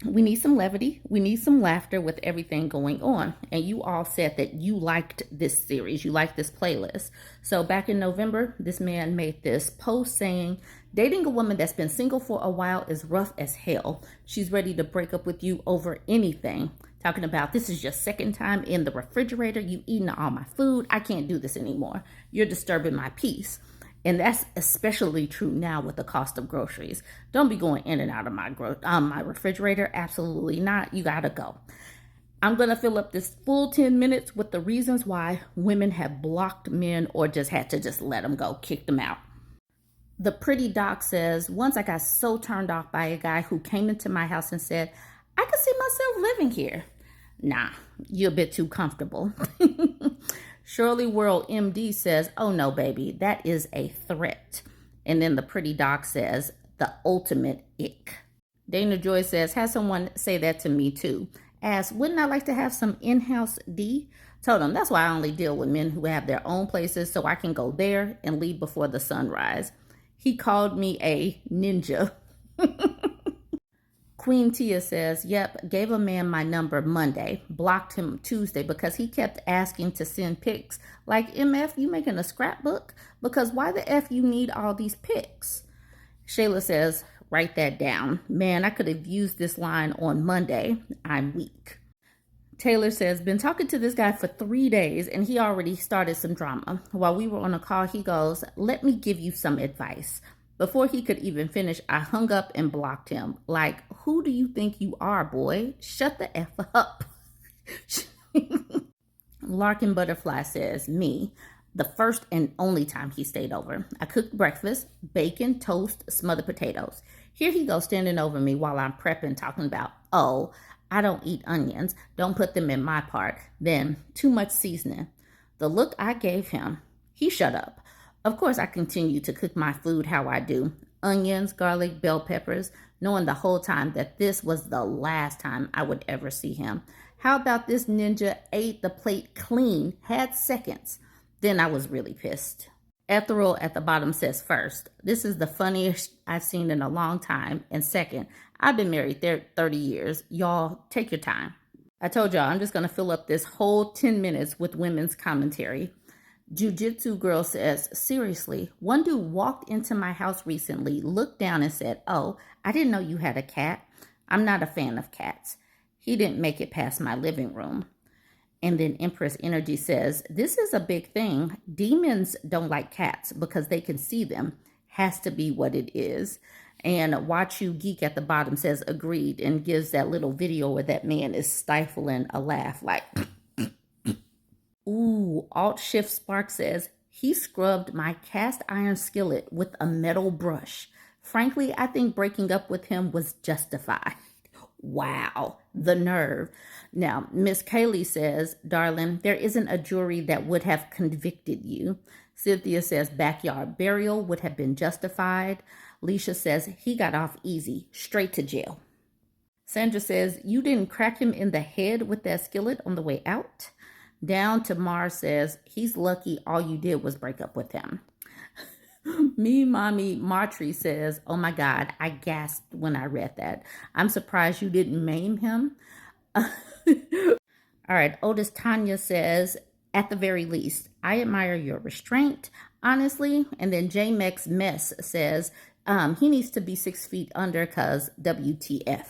We need some levity. We need some laughter with everything going on. And you all said that you liked this series. You liked this playlist. So back in November, this man made this post saying, dating a woman that's been single for a while is rough as hell. She's ready to break up with you over anything. Talking about, this is your second time in the refrigerator. You eating all my food. I can't do this anymore. You're disturbing my peace. And that's especially true now with the cost of groceries. Don't be going in and out of my refrigerator. Absolutely not. You gotta go. I'm gonna fill up this full 10 minutes with the reasons why women have blocked men or just had to just let them go, kick them out. The pretty doc says, once I got so turned off by a guy who came into my house and said, I could see myself living here. Nah, you're a bit too comfortable. Shirley World MD says, oh no, baby, that is a threat. And then the pretty doc says, the ultimate ick. Dana Joy says, had someone say that to me too. Asked, wouldn't I like to have some in-house D? Told him, that's why I only deal with men who have their own places so I can go there and leave before the sunrise. He called me a ninja. Queen Tia says, yep, gave a man my number Monday, blocked him Tuesday because he kept asking to send pics. Like, MF, you making a scrapbook? Because why the F you need all these pics? Shayla says, write that down. Man, I could have used this line on Monday. I'm weak. Taylor says, been talking to this guy for 3 days and he already started some drama. While we were on a call, he goes, let me give you some advice. Before he could even finish, I hung up and blocked him. Like, who do you think you are, boy? Shut the F up. Larkin Butterfly says, me, the first and only time he stayed over. I cooked breakfast, bacon, toast, smothered potatoes. Here he goes standing over me while I'm prepping, talking about, oh, I don't eat onions. Don't put them in my part. Then, too much seasoning. The look I gave him, he shut up. Of course, I continue to cook my food how I do. Onions, garlic, bell peppers, knowing the whole time that this was the last time I would ever see him. How about this ninja ate the plate clean, had seconds? Then I was really pissed. Ethereal at the bottom says, first, this is the funniest I've seen in a long time. And second, I've been married 30 years. Y'all, take your time. I told y'all I'm just going to fill up this whole 10 minutes with women's commentary. Jiujitsu Girl says, seriously, one dude walked into my house recently, looked down and said, oh, I didn't know you had a cat. I'm not a fan of cats. He didn't make it past my living room. And then Empress Energy says, this is a big thing. Demons don't like cats because they can see them. Has to be what it is. And Watch You Geek at the bottom says, agreed, and gives that little video where that man is stifling a laugh like... Ooh, Alt Shift Spark says, he scrubbed my cast iron skillet with a metal brush. Frankly, I think breaking up with him was justified. Wow, the nerve. Now, Miss Kaylee says, darling, there isn't a jury that would have convicted you. Cynthia says, backyard burial would have been justified. Leisha says, he got off easy, straight to jail. Sandra says, you didn't crack him in the head with that skillet on the way out? Down to Mars says, he's lucky all you did was break up with him. Me, Mommy Mree says, oh my God, I gasped when I read that. I'm surprised you didn't maim him. All right, Otis Tanya says, at the very least, I admire your restraint, honestly. And then J-Mex Mess says, he needs to be 6 feet under because WTF.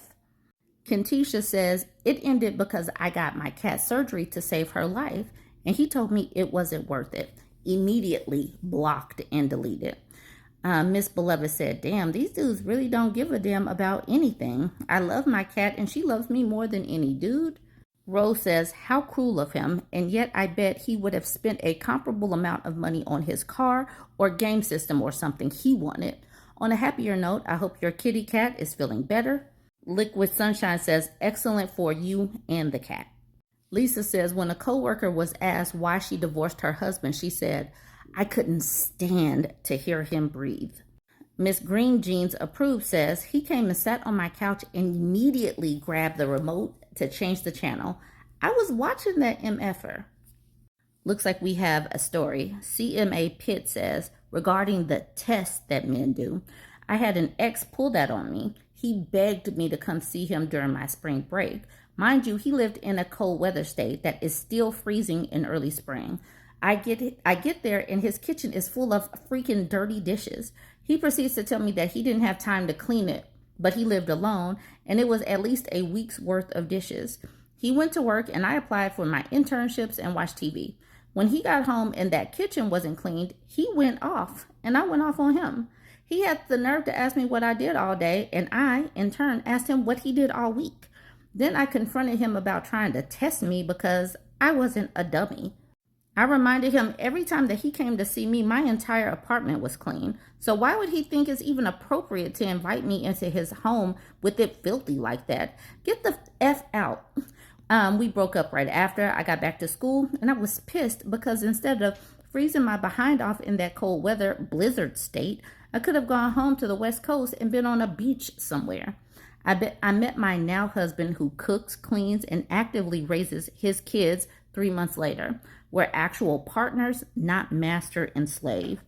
Kentisha says, it ended because I got my cat surgery to save her life, and he told me it wasn't worth it. Immediately blocked and deleted. Miss Beloved said, damn, these dudes really don't give a damn about anything. I love my cat, and she loves me more than any dude. Rose says, how cruel of him, and yet I bet he would have spent a comparable amount of money on his car or game system or something he wanted. On a happier note, I hope your kitty cat is feeling better. Liquid Sunshine says, excellent for you and the cat. Lisa says, when a coworker was asked why she divorced her husband, she said, I couldn't stand to hear him breathe. Miss Green Jeans Approved says, he came and sat on my couch and immediately grabbed the remote to change the channel. I was watching that MFer. Looks like we have a story. CMA Pit says, regarding the test that men do, I had an ex pull that on me. He begged me to come see him during my spring break. Mind you, he lived in a cold weather state that is still freezing in early spring. I get there and his kitchen is full of freaking dirty dishes. He proceeds to tell me that he didn't have time to clean it, but he lived alone and it was at least a week's worth of dishes. He went to work and I applied for my internships and watched TV. When he got home and that kitchen wasn't cleaned, he went off and I went off on him. He had the nerve to ask me what I did all day, and I, in turn, asked him what he did all week. Then I confronted him about trying to test me because I wasn't a dummy. I reminded him every time that he came to see me, my entire apartment was clean. So why would he think it's even appropriate to invite me into his home with it filthy like that? Get the F out. We broke up right after I got back to school, and I was pissed because instead of freezing my behind off in that cold weather blizzard state, I could have gone home to the West Coast and been on a beach somewhere. I met my now husband who cooks, cleans, and actively raises his kids 3 months later. We're actual partners, not master and slave.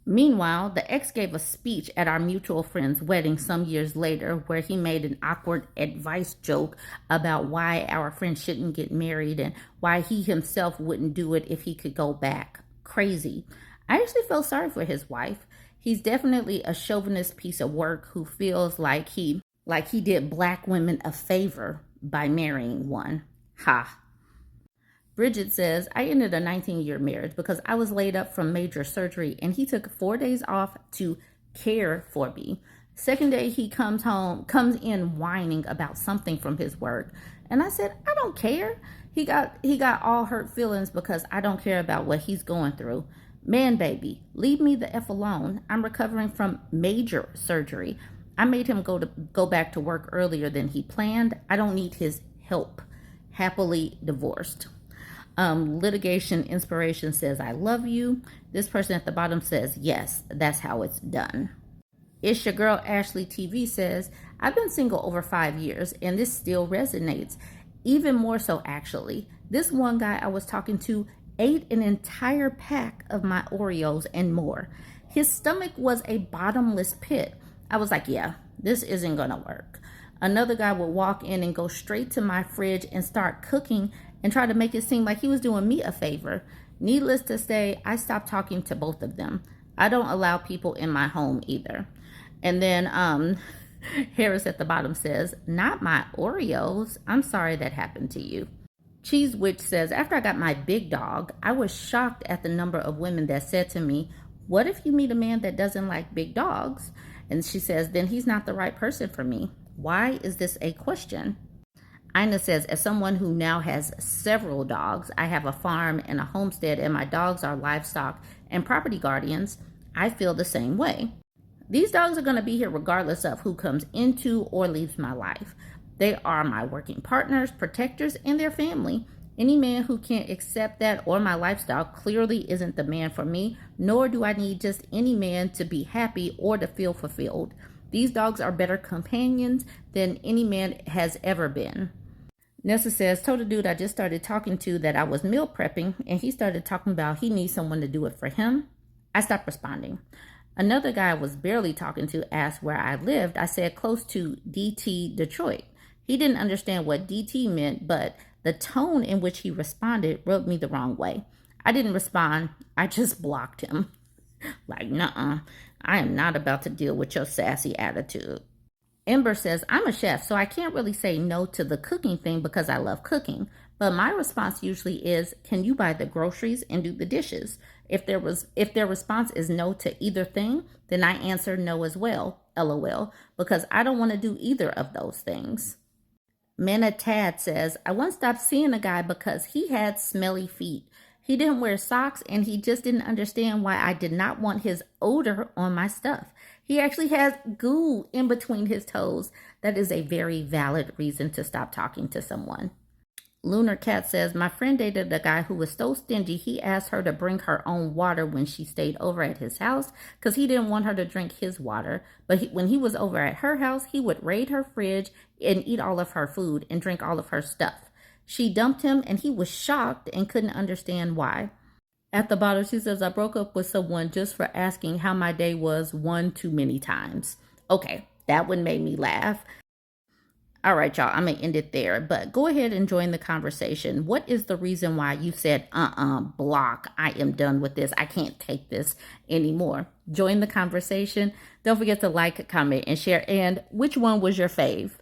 Meanwhile, the ex gave a speech at our mutual friend's wedding some years later where he made an awkward advice joke about why our friend shouldn't get married and why he himself wouldn't do it if he could go back. Crazy. I actually felt sorry for his wife. He's definitely a chauvinist piece of work who feels like he did black women a favor by marrying one. Ha. Bridget says, I ended a 19-year marriage because I was laid up from major surgery and he took 4 days off to care for me. Second day he comes in whining about something from his work. And I said, I don't care. He got all hurt feelings because I don't care about what he's going through. Man, baby, leave me the F alone. I'm recovering from major surgery. I made him go back to work earlier than he planned. I don't need his help. Happily divorced. Litigation Inspiration says, I love you. This person at the bottom says, yes, that's how it's done. It's your girl Ashley TV says, I've been single over 5 years and this still resonates. Even more so, actually. This one guy I was talking to ate an entire pack of My Oreos and more. His stomach was a bottomless pit. I was like, yeah, this isn't gonna work. Another guy would walk in and go straight to my fridge and start cooking and try to make it seem like he was doing me a favor. Needless to say, I stopped talking to both of them. I don't allow people in my home either. And then Harris at the bottom says, not My Oreos. I'm sorry that happened to you. Cheese Witch says, after I got my big dog, I was shocked at the number of women that said to me, what if you meet a man that doesn't like big dogs? And she says, then he's not the right person for me. Why is this a question? Ina says, as someone who now has several dogs, I have a farm and a homestead and my dogs are livestock and property guardians, I feel the same way. These dogs are going to be here regardless of who comes into or leaves my life. They are my working partners, protectors, and their family. Any man who can't accept that or my lifestyle clearly isn't the man for me, nor do I need just any man to be happy or to feel fulfilled. These dogs are better companions than any man has ever been. Nessa says, told a dude I just started talking to that I was meal prepping, and he started talking about he needs someone to do it for him. I stopped responding. Another guy I was barely talking to asked where I lived. I said close to DT, Detroit. He didn't understand what DT meant, but the tone in which he responded rubbed me the wrong way. I didn't respond. I just blocked him. Like, nuh-uh. I am not about to deal with your sassy attitude. Ember says, I'm a chef, so I can't really say no to the cooking thing because I love cooking. But my response usually is, can you buy the groceries and do the dishes? If their response is no to either thing, then I answer no as well, LOL, because I don't want to do either of those things. Manna Tad says, I once stopped seeing a guy because he had smelly feet. He didn't wear socks and he just didn't understand why I did not want his odor on my stuff. He actually has goo in between his toes. That is a very valid reason to stop talking to someone. Lunar Cat says, my friend dated a guy who was so stingy he asked her to bring her own water when she stayed over at his house because he didn't want her to drink his water. But when he was over at her house, he would raid her fridge and eat all of her food and drink all of her stuff. She dumped him and he was shocked and couldn't understand why. At the bottom, she says, I broke up with someone just for asking how my day was one too many times. Okay, That one made me laugh. All right, y'all, I'm going to end it there, but go ahead and join the conversation. What is the reason why you said, block, I am done with this. I can't take this anymore. Join the conversation. Don't forget to like, comment, and share. And which one was your fave?